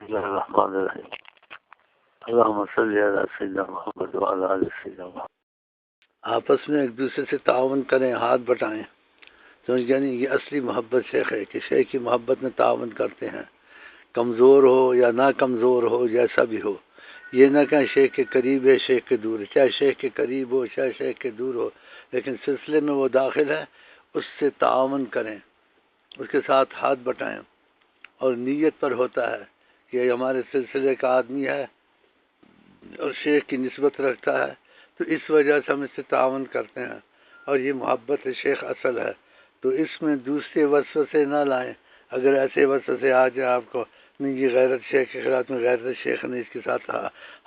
بسم اللہ الرحمن الرحیم اللہم صلی علی سیدنا محمد وعلی آل سیدنا محمد۔ آپس میں ایک دوسرے سے تعاون کریں، ہاتھ بٹائیں، تو یعنی یہ اصلی محبت شیخ ہے کہ شیخ کی محبت میں تعاون کرتے ہیں، کمزور ہو یا نہ کمزور ہو، جیسا بھی ہو۔ یہ نہ کہیں شیخ کے قریب ہے شیخ کے دور ہے، چاہے شیخ کے قریب ہو چاہے شیخ کے دور ہو، لیکن سلسلے میں وہ داخل ہے، اس سے تعاون کریں، اس کے ساتھ ہاتھ بٹائیں، اور نیت پر ہوتا ہے کہ ہمارے سلسلے کا آدمی ہے اور شیخ کی نسبت رکھتا ہے، تو اس وجہ سے ہم اس سے تعاون کرتے ہیں، اور یہ محبت شیخ اصل ہے۔ تو اس میں دوسرے وسوسے نہ لائیں۔ اگر ایسے وسوسے آ جائیں آپ کو، نہیں یہ غیرت شیخ کے خلاف میں، غیرت شیخ نے اس کے ساتھ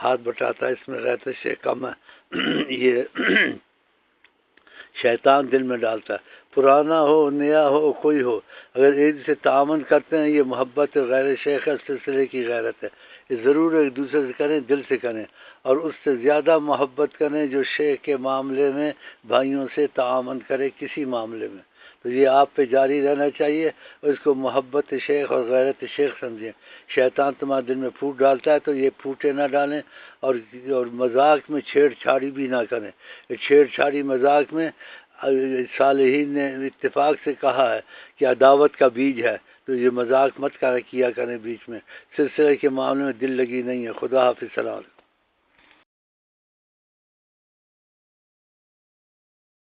ہاتھ بٹاتا ہے، اس میں غیرت شیخ کم ہے، یہ شیطان دل میں ڈالتا ہے۔ پرانا ہو نیا ہو کوئی ہو، اگر ایک سے تعاون کرتے ہیں، یہ محبت غیر شیخ ہے، سلسلے کی غیرت ہے۔ یہ ضرور ایک دوسرے سے کریں، دل سے کریں، اور اس سے زیادہ محبت کریں جو شیخ کے معاملے میں بھائیوں سے تعاون کرے کسی معاملے میں۔ تو یہ آپ پہ جاری رہنا چاہیے، اور اس کو محبت شیخ اور غیرت شیخ سمجھیں۔ شیطان تمہارے دل میں پھوٹ ڈالتا ہے تو یہ پھوٹے نہ ڈالیں، اور مذاق میں چھیڑ چھاڑی بھی نہ کریں۔ چھیڑ چھاڑی مذاق میں صالحین نے اتفاق سے کہا ہے کہ عداوت کا بیج ہے، تو یہ مذاق مت کیا کریں بیچ میں۔ سلسلے کے معاملے میں دل لگی نہیں ہے۔ خدا حافظ، سلام علیکم۔